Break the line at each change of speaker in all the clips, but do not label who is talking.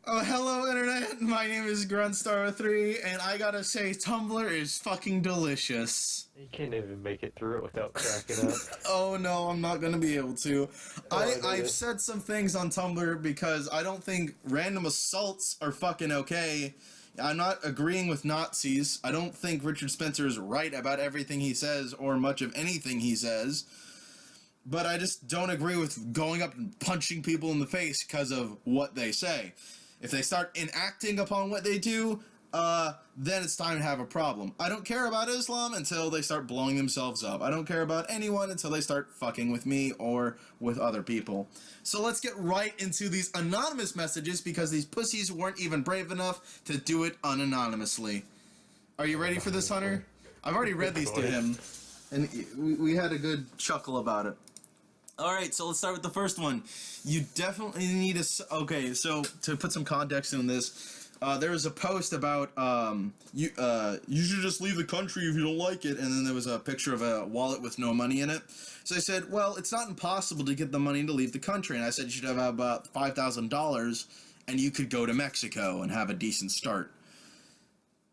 Oh, hello, Internet! My name is GruntStar3, and I gotta say, Tumblr is fucking delicious.
You can't even make it through it without cracking up.
Oh no, I'm not gonna be able to.
Oh, I know
I've
this.
said some things on Tumblr because I don't think random assaults are fucking okay. I'm not agreeing with Nazis. I don't think Richard Spencer is right about everything he says or much of anything he says. But I just don't agree with going up and punching people in the face because of what they say. If they start enacting upon what they do, then it's time to have a problem. I don't care about Islam until they start blowing themselves up. I don't care about anyone until they start fucking with me or with other people. So let's get right into these anonymous messages because these pussies weren't even brave enough to do it unanonymously. Are you ready for this, Hunter? I've already read these to him, and we had a good chuckle about it. Alright, so let's start with the first one. You definitely need okay, so to put some context in this, there was a post about, you should just leave the country if you don't like it, and then there was a picture of a wallet with no money in it. So I said, well, it's not impossible to get the money to leave the country, and I said you should have about $5,000, and you could go to Mexico and have a decent start.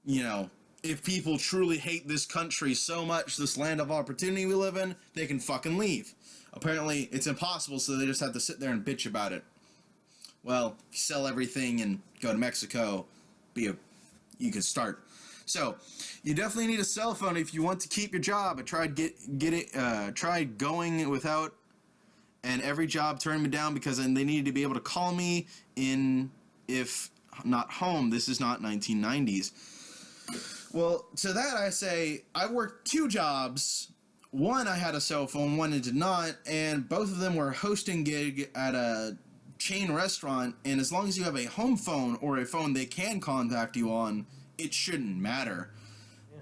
You know, if people truly hate this country so much, this land of opportunity we live in, they can fucking leave. Apparently, it's impossible, so they just have to sit there and bitch about it. Well, sell everything and go to Mexico, you could start. So, you definitely need a cell phone if you want to keep your job. I tried tried going without, and every job turned me down because then they needed to be able to call me in, if not home. This is not 1990s. Well, to that I say, I worked 2 jobs. One, I had a cell phone, one I did not, and both of them were a hosting gig at a chain restaurant, and as long as you have a home phone or a phone they can contact you on, it shouldn't matter.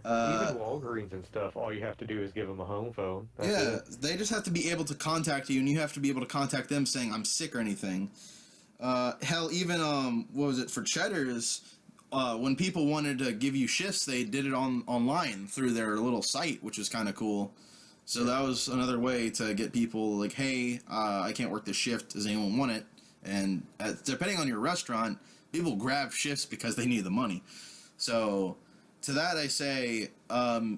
Even Walgreens and stuff, all you have to do is give them a home phone. That's it.
They just have to be able to contact you, and you have to be able to contact them saying, I'm sick or anything. Hell, even, what was it, for Cheddar's, when people wanted to give you shifts, they did it online through their little site, which was kind of cool. So that was another way to get people like, hey, I can't work this shift. Does anyone want it? And depending on your restaurant, people grab shifts because they need the money. So to that I say,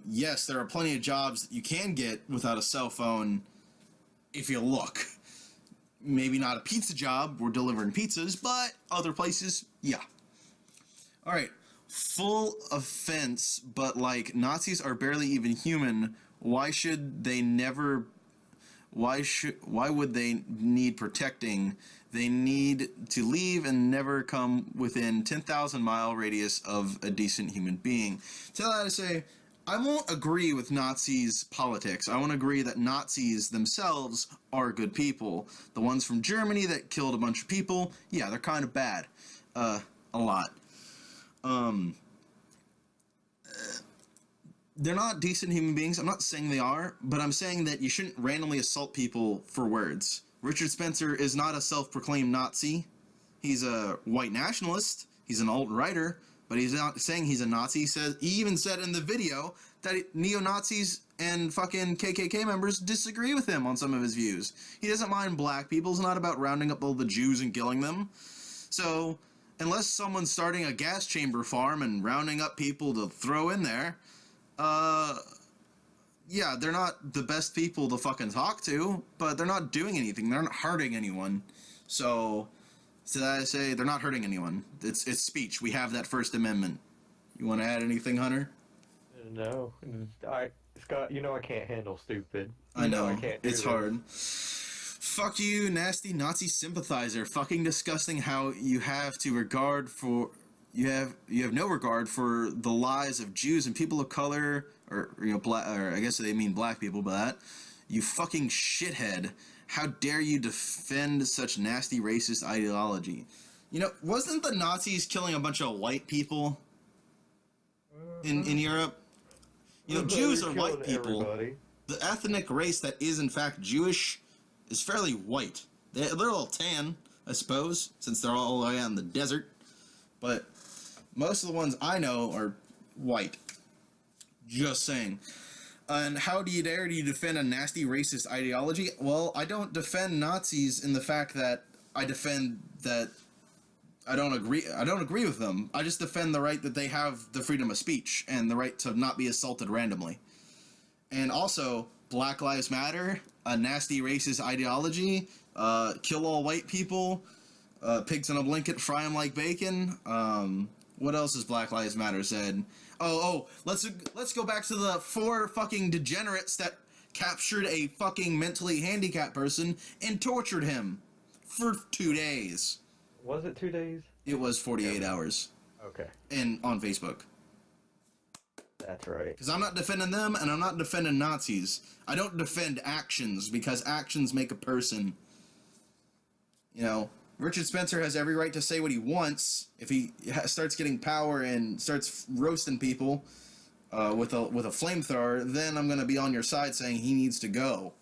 yes, there are plenty of jobs that you can get without a cell phone if you look. Maybe not a pizza job, we're delivering pizzas, but other places, yeah. Alright, full offense, but like, Nazis are barely even human. Why would they need protecting? They need to leave and never come within 10,000-mile radius of a decent human being. To that I say, I won't agree with Nazis' politics. I won't agree that Nazis themselves are good people. The ones from Germany that killed a bunch of people, yeah, they're kind of bad. A lot. They're not decent human beings. I'm not saying they are, but I'm saying that you shouldn't randomly assault people for words. Richard Spencer is not a self-proclaimed Nazi. He's a white nationalist. He's an alt-righter, but he's not saying he's a Nazi. He even said in the video that neo-Nazis and fucking KKK members disagree with him on some of his views. He doesn't mind black people. It's not about rounding up all the Jews and killing them. So, unless someone's starting a gas chamber farm and rounding up people to throw in there, yeah, they're not the best people to fucking talk to, but they're not doing anything. They're not hurting anyone. So that I say they're not hurting anyone. It's speech. We have that First Amendment. You want to add anything, Hunter?
No, Scott, you know I can't handle stupid.
I know,
I can't do
it's
this.
hard. Fuck you, nasty Nazi sympathizer. Fucking disgusting how you have to regard for... You have no regard for the lives of Jews and people of color, or black, or I guess they mean black people by that. You fucking shithead! How dare you defend such nasty racist ideology? You know, wasn't the Nazis killing a bunch of white people in Europe? You know, Jews are white people.
Everybody.
The ethnic race that is in fact Jewish is fairly white. They're a little tan, I suppose, since they're all the way out in the desert, but most of the ones I know are white. Just saying. And how do you dare to defend a nasty racist ideology? Well, I don't defend Nazis in the fact that I defend that I don't agree with them. I just defend the right that they have the freedom of speech and the right to not be assaulted randomly. And also, Black Lives Matter, a nasty racist ideology, kill all white people, pigs in a blanket, fry them like bacon. What else has Black Lives Matter said? Let's go back to the 4 fucking degenerates that captured a fucking mentally handicapped person and tortured him for 2 days.
Was it 2 days?
It was 48 hours.
Okay.
And on Facebook.
That's right.
Because I'm not defending them, and I'm not defending Nazis. I don't defend actions, because actions make a person. You know, Richard Spencer has every right to say what he wants. If he starts getting power and starts roasting people with a flamethrower, then I'm going to be on your side saying he needs to go.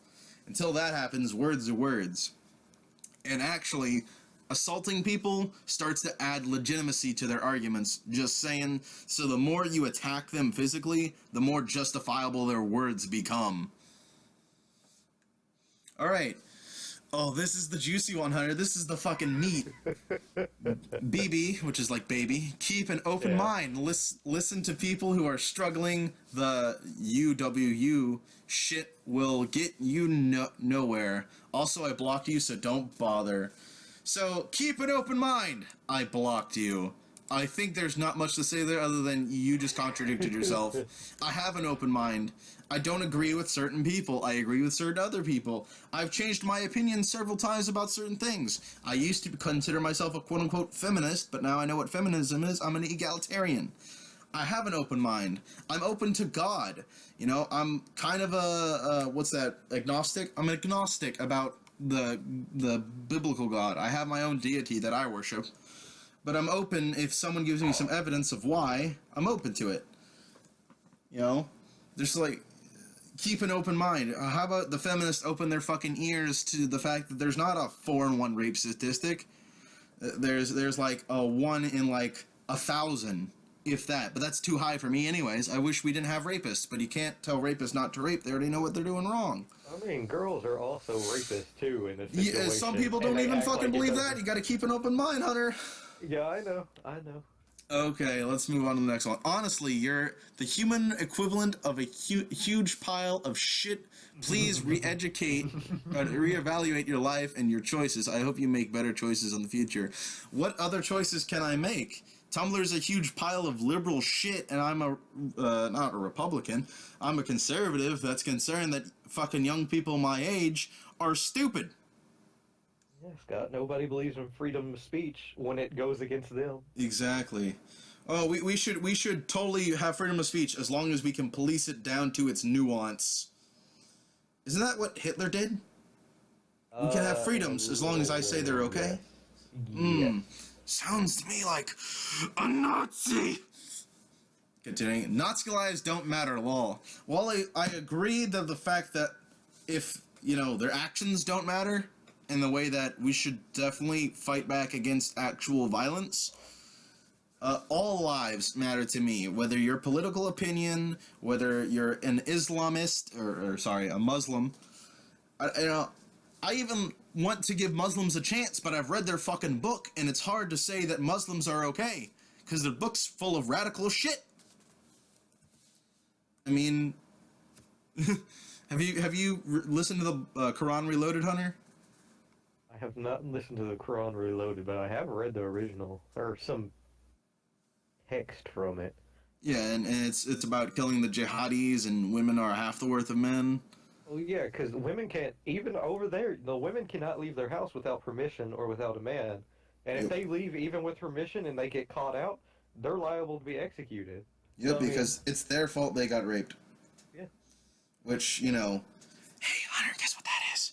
Until that happens, words are words. And actually, assaulting people starts to add legitimacy to their arguments, just saying, so the more you attack them physically, the more justifiable their words become. Alright. Oh, this is the juicy one, Hunter. This is the fucking meat. BB, which is like baby, keep an open mind. Listen to people who are struggling. The UWU shit will get you nowhere. Also, I blocked you, so don't bother. So, keep an open mind. I blocked you. I think there's not much to say there other than you just contradicted yourself. I have an open mind. I don't agree with certain people. I agree with certain other people. I've changed my opinion several times about certain things. I used to consider myself a quote-unquote feminist, but now I know what feminism is. I'm an egalitarian. I have an open mind. I'm open to God. You know, I'm kind of agnostic? I'm agnostic about the biblical God. I have my own deity that I worship. But I'm open if someone gives me some evidence of why, I'm open to it. You know? There's like, keep an open mind. How about the feminists open their fucking ears to the fact that there's not a 4-in-1 rape statistic? There's like a 1 in like 1,000, if that. But that's too high for me anyways. I wish we didn't have rapists, but you can't tell rapists not to rape. They already know what they're doing wrong.
I mean, girls are also rapists too in this situation.
Yeah, some people don't even fucking believe that. You gotta keep an open mind, Hunter.
Yeah, I know.
Okay, let's move on to the next one. Honestly, you're the human equivalent of a huge pile of shit. Please reevaluate your life and your choices. I hope you make better choices in the future. What other choices can I make? Tumblr's a huge pile of liberal shit, and I'm not a Republican. I'm a conservative that's concerned that fucking young people my age are stupid.
Yeah, Scott, nobody believes in freedom of speech when it goes against them.
Exactly. Oh, we should totally have freedom of speech as long as we can police it down to its nuance. Isn't that what Hitler did? We can have freedoms as long as I say they're okay?
Yes.
Sounds to me like a Nazi. Continuing. Nazi lives don't matter at all. While I agree that the fact that if, you know, their actions don't matter, in the way that we should definitely fight back against actual violence. All lives matter to me, whether your political opinion, whether you're an Islamist, or a Muslim. I even want to give Muslims a chance, but I've read their fucking book, and it's hard to say that Muslims are okay, because their book's full of radical shit. I mean, have you listened to the Quran Reloaded, Hunter?
I have not listened to the Quran Reloaded, but I have read the original, or some text from it.
Yeah, and it's about killing the jihadis, and women are half the worth of men.
Well, yeah, because women can't, even over there, the women cannot leave their house without permission or without a man. And if they leave even with permission and they get caught out, they're liable to be executed.
Yep, so, because it's their fault they got raped.
Yeah.
Which, you know... Hey, Hunter, guess what that is?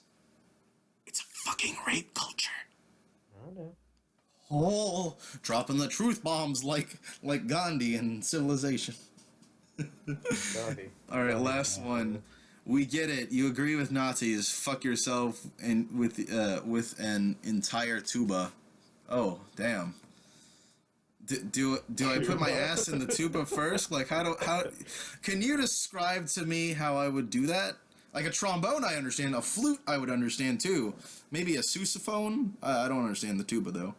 It's a fucking rape culture.
I know.
Oh, dropping the truth bombs like Gandhi in Civilization.
Gandhi.
Alright, last one. We get it. You agree with Nazis. Fuck yourself and with an entire tuba. Oh, damn. Do I put my ass in the tuba first? Like, how can you describe to me how I would do that? Like a trombone, I understand. A flute, I would understand too. Maybe a sousaphone. I don't understand the tuba though.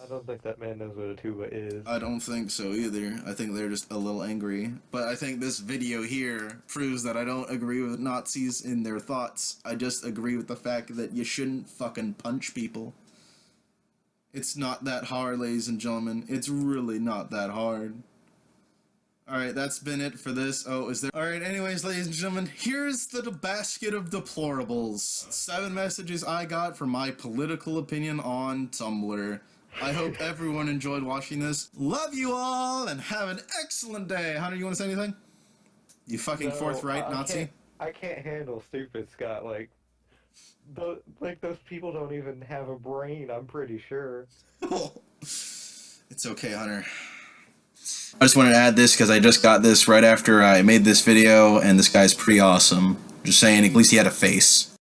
I don't think that man knows what a tuba is.
I don't think so either. I think they're just a little angry. But I think this video here proves that I don't agree with Nazis in their thoughts. I just agree with the fact that you shouldn't fucking punch people. It's not that hard, ladies and gentlemen. It's really not that hard. Alright, that's been it for this. Oh, is there... Alright, anyways, ladies and gentlemen, here's the basket of deplorables. 7 messages I got for my political opinion on Tumblr. I hope everyone enjoyed watching this. Love you all, and have an excellent day. Hunter, you want to say anything? You fucking
No,
forthright Nazi?
I can't handle stupid, Scott. Like those people don't even have a brain, I'm pretty sure.
It's okay, Hunter. I just wanted to add this because I just got this right after I made this video, and this guy's pretty awesome. Just saying, at least he had a face.